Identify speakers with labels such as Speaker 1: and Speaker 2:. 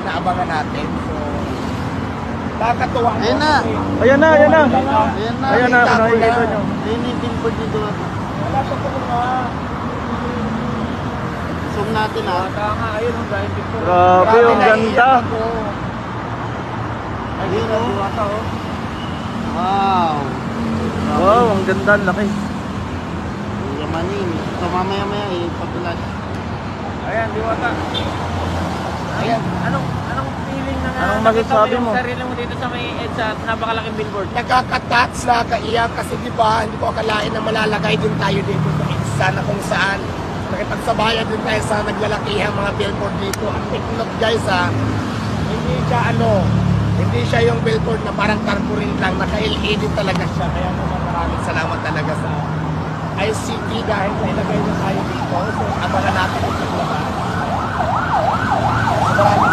Speaker 1: inaabangan natin. So, nakakatuwa.
Speaker 2: Ayan na.
Speaker 3: Ayan na, ayan na.
Speaker 2: Ayan na.
Speaker 3: Ayan na, kung nakikita nyo.
Speaker 2: Ayan yung billboard ni Diwata.
Speaker 1: Wala sa nga.
Speaker 2: Zoom natin ha.
Speaker 1: Nga, ayun ang dahil picture.
Speaker 3: Grabe, ang ganda.
Speaker 2: Ayun o. Wow.
Speaker 3: Wow, ang ganda, ang laki.
Speaker 2: Yamanin. So mamaya-maya papilas.
Speaker 1: Ayan, Diwata. Ayan, anong feeling na
Speaker 3: Anong
Speaker 1: nakita
Speaker 3: masasabi
Speaker 1: yung
Speaker 3: mo?
Speaker 1: sarili mo dito sa may EDSA at napakalaking billboard? Nakaka-touch, nakakaiyak kasi di ba, hindi ko akalain na malalagay din tayo dito sa EDSA na kung saan nakipagsabayan din tayo sa naglalakihang mga billboard dito. Ang take note guys hindi siya yung billboard na parang carburin lang, naka-LED talaga siya. Kaya naman maraming salamat talaga sa ICT dahil nailagay na tayo dito. So, abangan natin yung paglabas. Maraming